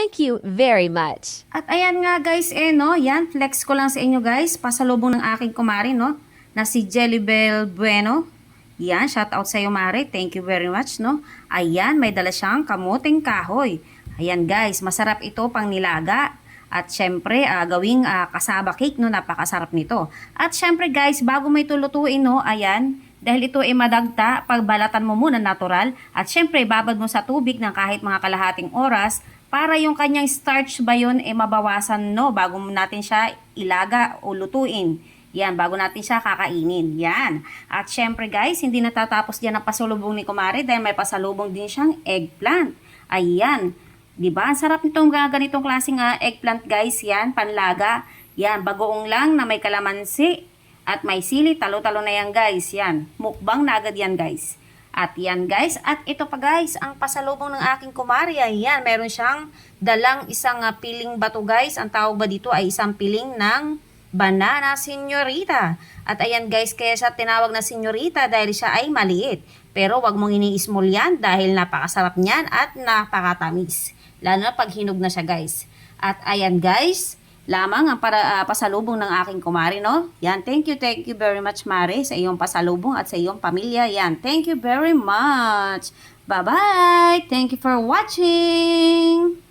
Thank you very much. At ayan nga guys, no, yan, flex ko lang sa inyo guys, pasalubong ng aking kumari, no, na si Jellybel Bueno. Yan, shout out sa iyo Mare, thank you very much, no. Ayan, may dala siyang kamuting kahoy. Ayan guys, masarap ito pang nilaga. At syempre, gawing kasaba cake, no, napakasarap nito. At syempre guys, bago mo ito lutuin, no, ayan, dahil ito ay madagta, pagbalatan mo muna natural. At syempre, babad mo sa tubig ng kahit mga kalahating oras, para yung kanyang starch ba yun mabawasan, no, bago natin siya ilaga o lutuin. Yan, bago natin siya kakainin. Yan. At syempre guys, hindi natatapos dyan ang pasalubong ni Kumare dahil may pasalubong din siyang eggplant. Ayan. Diba? Ang sarap nitong ganitong klaseng eggplant guys. Yan, panlaga. Yan, bagoong lang na may kalamansi at may sili. Talo-talo na yan guys. Yan. Mukbang na agad yan guys. At yan guys, at ito pa guys, ang pasalubong ng aking kumari, ayan, meron siyang dalang isang piling bato guys. Ang tawag ba dito ay isang piling ng banana senyorita. At ayan guys, kaya siya tinawag na senyorita dahil siya ay maliit. Pero wag mong ini-small yan dahil napakasarap niyan at napakatamis. Lalo na pag hinog na siya guys. At ayan guys, lamang ang pasalubong ng aking kumari, no? Yan, thank you very much Mare sa iyong pasalubong at sa iyong pamilya. Yan, thank you very much. Bye-bye! Thank you for watching!